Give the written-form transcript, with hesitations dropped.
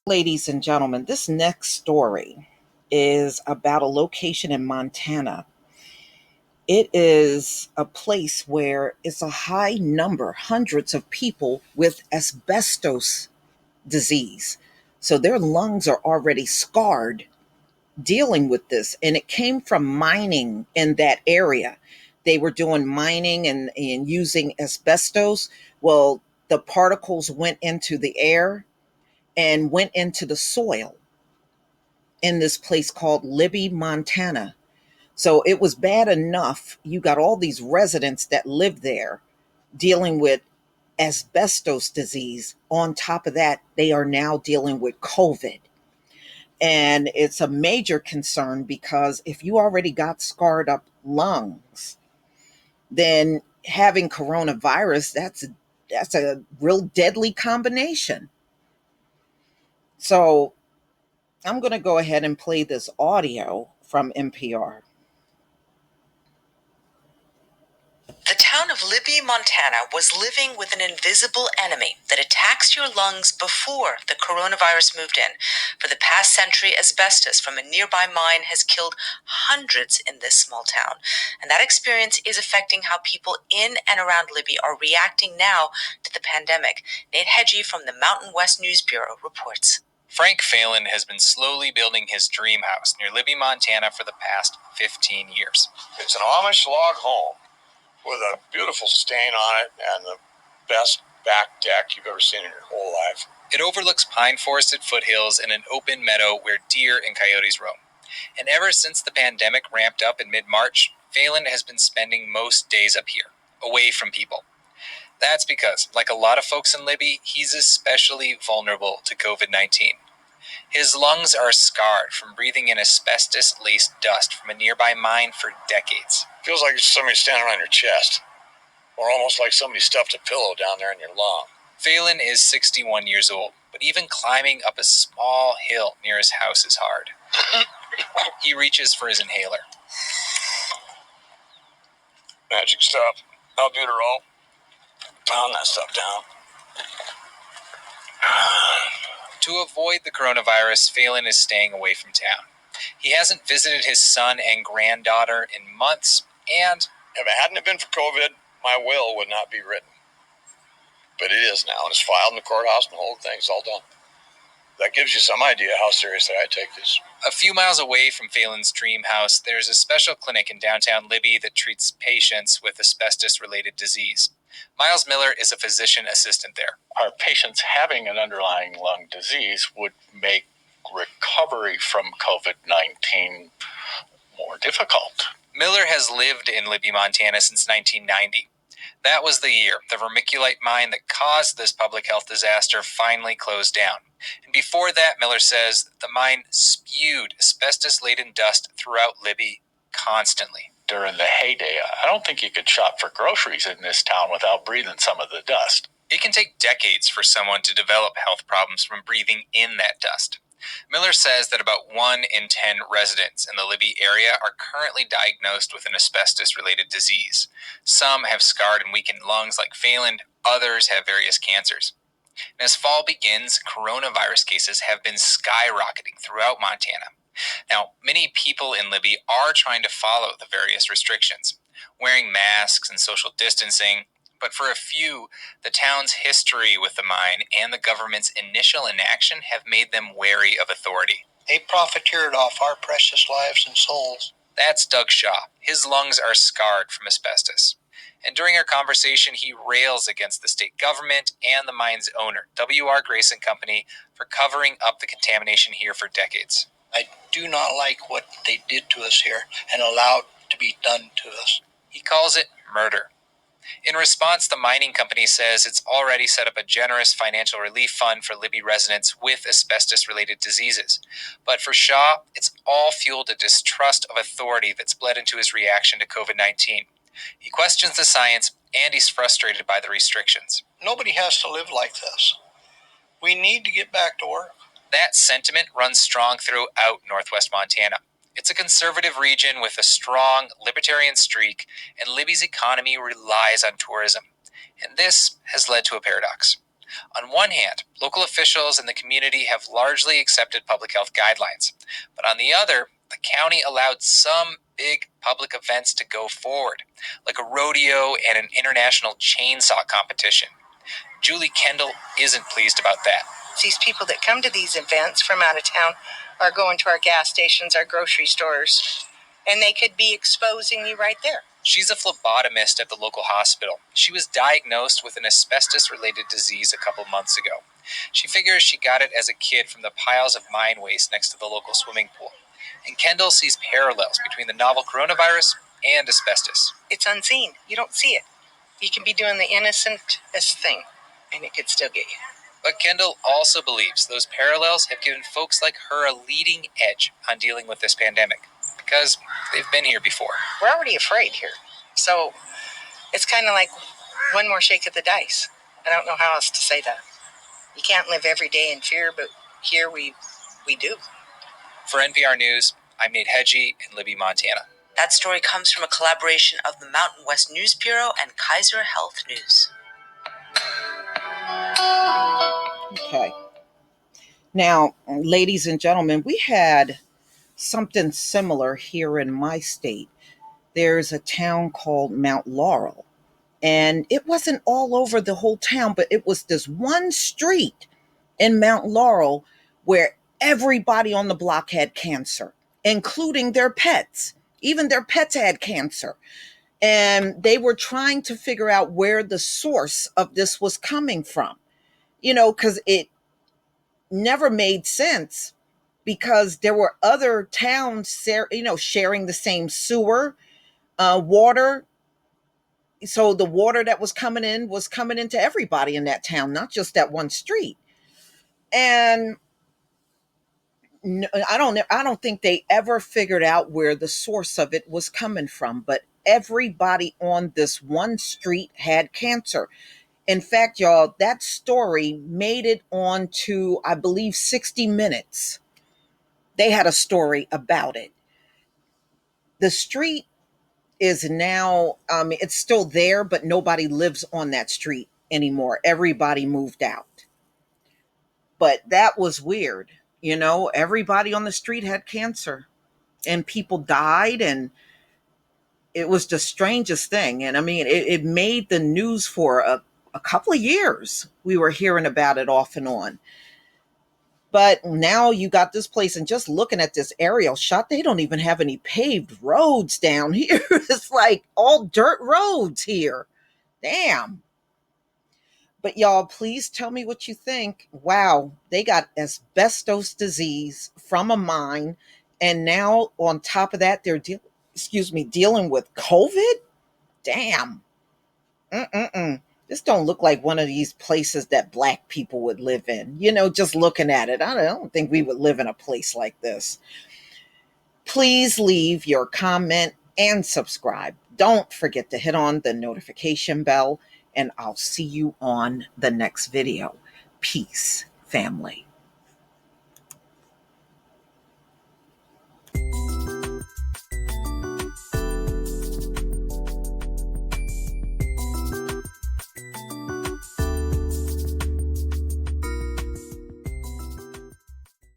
Ladies and gentlemen, this next story is about a location in Montana. It is a place where it's a high number, hundreds of people with asbestos disease. So their lungs are already scarred dealing with this. And it came from mining in that area. They were doing mining and using asbestos. Well, the particles went into the air and went into the soil in this place called Libby, Montana. So it was bad enough. You got all these residents that live there dealing with asbestos disease. On top of that, they are now dealing with COVID. And it's a major concern because if you already got scarred up lungs, then having coronavirus, that's a real deadly combination. So I'm going to go ahead and play this audio from NPR. The town of Libby, Montana was living with an invisible enemy that attacks your lungs before the coronavirus moved in. For the past century, asbestos from a nearby mine has killed hundreds in this small town. And that experience is affecting how people in and around Libby are reacting now to the pandemic. Nate Hedgie from the Mountain West News Bureau reports. Frank Phelan has been slowly building his dream house near Libby, Montana for the past 15 years. It's an Amish log home with a beautiful stain on it and the best back deck you've ever seen in your whole life. It overlooks pine-forested foothills and an open meadow where deer and coyotes roam. And ever since the pandemic ramped up in mid-March, Phelan has been spending most days up here, away from people. That's because, like a lot of folks in Libby, he's especially vulnerable to COVID-19. His lungs are scarred from breathing in asbestos-laced dust from a nearby mine for decades. Feels like somebody standing on your chest, or almost like somebody stuffed a pillow down there in your lung. Phelan is 61 years old, but even climbing up a small hill near his house is hard. He reaches for his inhaler. Magic stuff. Albuterol. Pound that stuff down. To avoid the coronavirus, Phelan is staying away from town. He hasn't visited his son and granddaughter in months, and if it hadn't been for COVID, my will would not be written. But it is now, and it's filed in the courthouse, and the whole thing's all done. That gives you some idea how seriously I take this. A few miles away from Phelan's dream house, there's a special clinic in downtown Libby that treats patients with asbestos-related disease. Miles Miller is a physician assistant there. Our patients having an underlying lung disease would make recovery from COVID-19 more difficult. Miller has lived in Libby, Montana since 1990. That was the year the vermiculite mine that caused this public health disaster finally closed down. And before that, Miller says, the mine spewed asbestos-laden dust throughout Libby constantly. During the heyday, I don't think you could shop for groceries in this town without breathing some of the dust. It can take decades for someone to develop health problems from breathing in that dust. Miller says that about 1 in 10 residents in the Libby area are currently diagnosed with an asbestos-related disease. Some have scarred and weakened lungs like Phelan, others have various cancers. And as fall begins, coronavirus cases have been skyrocketing throughout Montana. Now, many people in Libby are trying to follow the various restrictions, wearing masks and social distancing, but for a few, the town's history with the mine and the government's initial inaction have made them wary of authority. They profiteered off our precious lives and souls. That's Doug Shaw. His lungs are scarred from asbestos. And during our conversation, he rails against the state government and the mine's owner, W.R. Grayson Company, for covering up the contamination here for decades. I do not like what they did to us here and allowed to be done to us. He calls it murder. In response, the mining company says it's already set up a generous financial relief fund for Libby residents with asbestos-related diseases. But for Shaw, it's all fueled a distrust of authority that's bled into his reaction to COVID-19. He questions the science, and he's frustrated by the restrictions. Nobody has to live like this. We need to get back to work. That sentiment runs strong throughout northwest Montana. It's a conservative region with a strong libertarian streak, and Libby's economy relies on tourism. And this has led to a paradox. On one hand, local officials and the community have largely accepted public health guidelines, but on the other, the county allowed some big public events to go forward, like a rodeo and an international chainsaw competition. Julie Kendall isn't pleased about that. These people that come to these events from out of town are going to our gas stations, our grocery stores, and they could be exposing you right there. She's a phlebotomist at the local hospital. She was diagnosed with an asbestos-related disease a couple months ago. She figures she got it as a kid from the piles of mine waste next to the local swimming pool. And Kendall sees parallels between the novel coronavirus and asbestos. It's unseen. You don't see it. You can be doing the innocentest thing, and it could still get you. But Kendall also believes those parallels have given folks like her a leading edge on dealing with this pandemic, because they've been here before. We're already afraid here. So it's kind of like one more shake of the dice. I don't know how else to say that. You can't live every day in fear, but here we do. For NPR News, I'm Nate Hedgie in Libby, Montana. That story comes from a collaboration of the Mountain West News Bureau and Kaiser Health News. Okay. Now, ladies and gentlemen, we had something similar here in my state. There's a town called Mount Laurel, and it wasn't all over the whole town, but it was this one street in Mount Laurel where everybody on the block had cancer, including their pets. Even their pets had cancer. And they were trying to figure out where the source of this was coming from, because it never made sense, because there were other towns, sharing the same sewer, water. So the water that was coming into everybody in that town, not just that one street. And I don't think they ever figured out where the source of it was coming from, but everybody on this one street had cancer. In fact, y'all, that story made it on to, I believe, 60 Minutes. They had a story about it. The street is now, it's still there, but nobody lives on that street anymore. Everybody moved out. But that was weird. Everybody on the street had cancer and people died, and it was the strangest thing. And I mean, it made the news for a couple of years. We were hearing about it off and on. But now you got this place, and just looking at this aerial shot, they don't even have any paved roads down here. It's like all dirt roads here. Damn. But y'all, please tell me what you think. Wow, they got asbestos disease from a mine, and now on top of that, they're dealing with COVID. Damn. This don't look like one of these places that Black people would live in. Just looking at it, I don't think we would live in a place like this. Please leave your comment and subscribe. Don't forget to hit on the notification bell, and I'll see you on the next video. Peace, family.